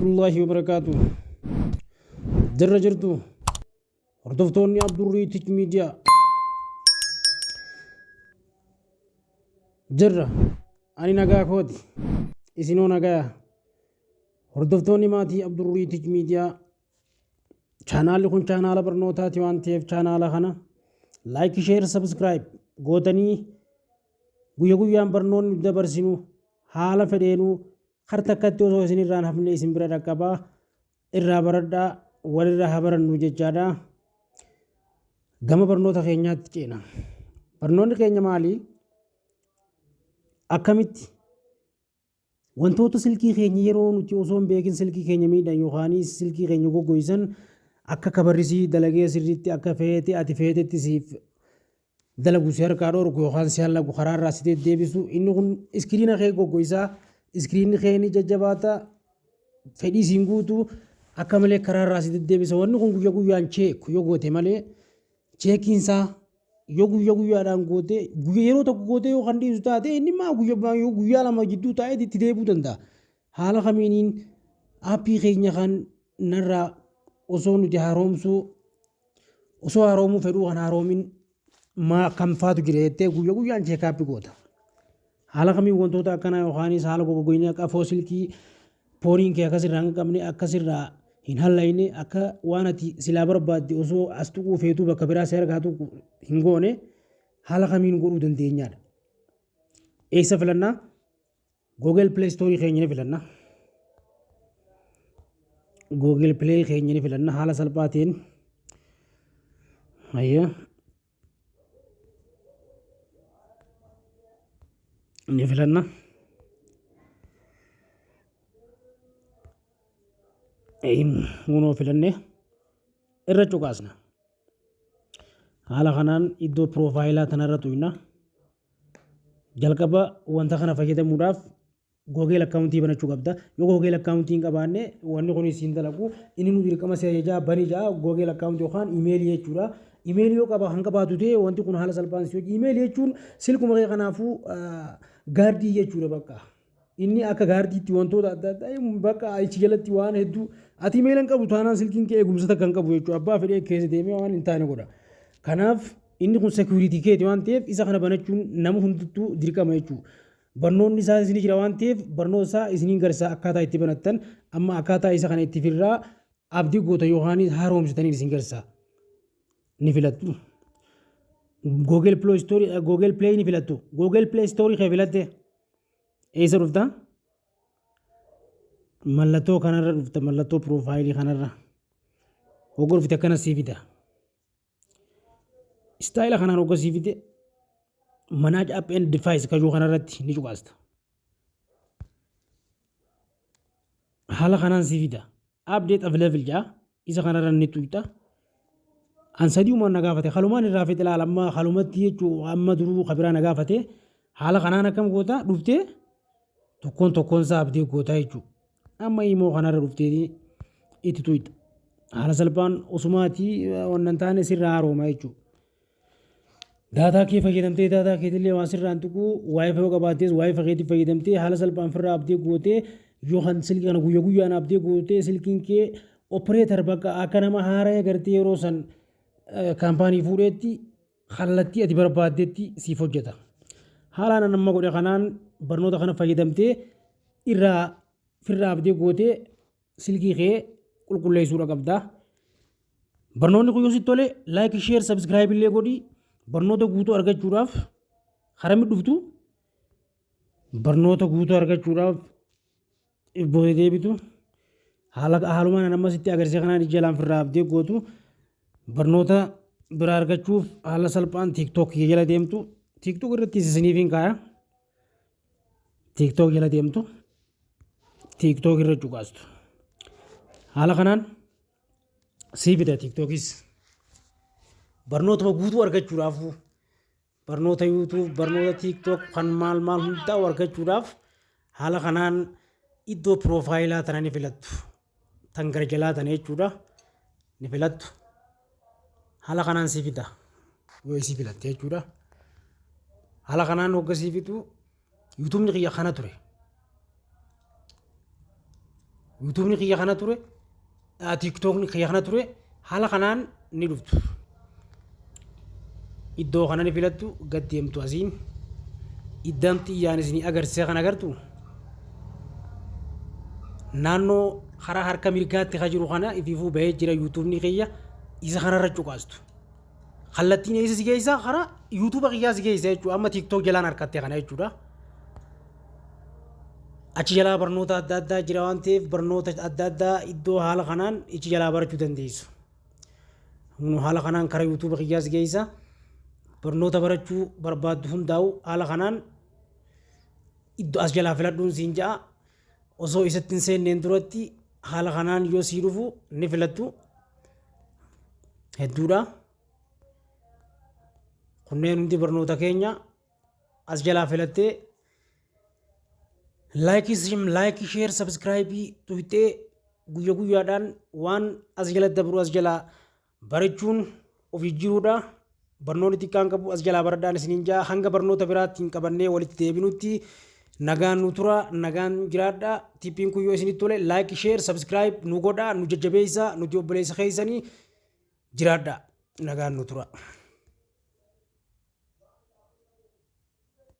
الله وبركاته. جرى جرتو هردفتوني عبد الريتج ميديا جرى أنا نجا كودي إسنو نجا هردفتوني ماتي عبد الريتج ميديا channel kun channel barnootati waan ta'eef channel kana like share subscribe gootanii guyyaan barnoonni dabarsinu haala fedheenu har takkatti osoo isin irraan hafne isin bira dhaqqabaa irraa baradhaa walirraa habarannu jechaadha. Gama barnoota keenyaatti ceena. Barnoonni keenya maali? Akkamitti wantoota silkii keenya yeroo nuti osoo hin beekin silkii keenya miidhan yookaan silkii keenya goggoysan akka kabarrisii dalagee sirriitti akka feete ati feetetti siif dalagu si harkaa dhorku yookaan si hallagu karaarraa si deddeebisu inni kun iskiriina kee goggoysaa iskiriinni kee ni jajjabaata fedhii siin guutu akka malee karaarraa si deddeebisa wanni kun guyyaan cheek yoo goote malee cheekiinsaa yoo guyyaadhaan goote yeroo tokko goote yoo kan dhiisu taate inni maa guyyaa lama jidduu taa'ee itti deebuu danda'a. Haala kamiiniin aappii keenya kan narraa osoo nuti osoo haroomuu fedhuu kan haroomin kan faatu jira jettee guyyaan cheekaappii goota. Haala kamiin wantoota akkanaa yookaanis haala goggoginaa akka foosilkii pooniin kee akkasirraa hin qabne akkasirraa hin hallayne akka waan ati silaa barbaadde osoo as tuquu feetuu bakka biraa si argaatu hin goone haala kamiin godhuu dandeenyaadha. Eessa filannaa? Google Play Store keenya ni filannaa. Google Play keenya ni filannaa haala salphaatiin. Ni filannaa. Kunoo filannee irra cuqaasna. Haala kanaan iddoo piroofaayilaa tanarra tuyna. Jalqaba wanta kana fayyadamuudhaaf Google akkaawuntii banachuu qabda. Yoo Google akkaawuntii hin qabaanne wanni kun isiin dalagu inni nu dirqama seejaa bani jaa Google akkaawuntii yookaan iimeelii jechuudha. Iimeelii yoo qaba kan qabaatu ta'e wanti kun haala salphaan si hojii iimeelii jechuun silkuma kee kanaafuu gaardii jechuudha bakka. Inni akka gaardiitti wantoota adda addaa bakka achi jalatti waan hedduu ati iimeelii hin qabu taanaan silkiin kee eegumsa takka hin qabu jechuudha. Abbaa fedhee keessa deemee waan hin taane godha. Kanaaf inni kun security keeti waan ta'eef isa kana banachuun nama hunduttuu dirqama jechuudha. Barnoonni isaa isin jira waan ta'eef barnoota isaa isiniin garsaa akkaataa itti banattan amma akkaataa isa kana itti firraa abdii goota yookaan haaromsitanii isin garsaa ni filattu. Google Play ni filattu. Google Play Store kee filatte eessa dhufta? Mallattoo kanarra dhufta mallattoo piroofaayilii kanarra. Hogga dhufte akkana sii fida. Istaayila kanaan hogga sii fide manage app and device kajuu kanarratti ni cuqaasta. Haala kanaan sii fida. Update available jaa isa kanarra ni tuyta. An sadii uumaan na gaafate halumaan irraa fedhe ilaala amma halumatti jechuu amma duruu kabiraa na gaafate haala kanaan akkam goota dhuftee tokkoon isaa abdii goota jechuudha. Amma immoo kanarra dhuftee itti tuyta. Haala salphaan osumaatii wannan taane sirraa harooma jechuudha. Daataa kee fayyadamtee daataa keetillee waan sirraan tuquu waayifii yoo qabaattees waayifii keetii fayyadamtee haala salphaan firraa abdii gootee yookaan silkii kana guyyaan abdii gootee silkiin kee opereetar bakka akka nama haara'ee gartee yeroo san kaampaanii fuudheetti kallattii ati barbaaddeetti siif hojjeta. Haalaan nama godhe kanaan barnoota kana fayyadamtee irraa firraa abdii gootee silkii kee qulqulleessuudha qabda. Barnoonni kun yoo sitti tole like share subscribe illee godhi barnoota guutuu argachuudhaaf harami dhuftu barnoota guutuu argachuudhaaf booda deebitu haalumaan nama sitti agarsiisa kanaan jalaan firraa abdii gootu barnoota biraa argachuuf haala salphaan TikTok jala deemtu. TikTok irratti isiniif hin kaaya. TikTok jala deemtu. TikTok irra cuqaastu. Haala kanaan sii fida TikTokis. Barnoota guutuu argachuudhaaf barnoota YouTube barnoota TikTok kan maal hundaa argachuudhaaf haala kanaan iddoo piroofaayilaa tana ni filattu. Tan gara jalaa tana jechuudha ni filattu. Haala kanaan sii fida. Yoo isii filatte jechuudha. Haala kanaan hogga sii fidu YouTube ni kiyya kana ture. YouTube ni kiyya kana ture TikTok ni kiyya kana ture haala kanaan ni dhuftu iddoo kana ni filattu gad deemtu asiin iddaan xiyyaan isinii agarsiisa kan agartu naannoo karaa harka mirgaatti ka jiru kana ifiifuu bahee jira YouTube ni kiyya isa kanarra cuqaastu kallattiin eessa si geessa karaa YouTube kiyyaa si geessa jechuudha amma TikTok jalaan harkattee kana jechuudha achi jalaa barnoota adda addaa jira waan ta'eef barnoota adda addaa iddoo haala kanaan ichi jalaa barachuu dandeessu haala kanaan karaa YouTube kiyyaa si geessa barnoota barachuu barbaaddu hundaa'u haala kanaan iddoo as jalaa filadhuun siin ja'a osoo isatti hin seenneen duratti haala kanaan yoo sii dhufu ni filattu hedduudha kunneen hundi barnoota keenya as jalaa filattee laayikii sheer sabskraayibii tuqxee guyya guyyaadhaan waan as jala dabru as jalaa barachuun of jijjiiruudha barnoonni xiqqaan qabu as jalaa baradhaan isiniin jaa hanga barnoota biraattiin qabannee walitti deebinutti nagaan nu tura nagaan jiraadha tippiin kun yoo isinitti tole laayik sheer sabskraayib nu godhaa nu jajjabeessaa nuti obboleessa keessanii jiraadha nagaan nu tura.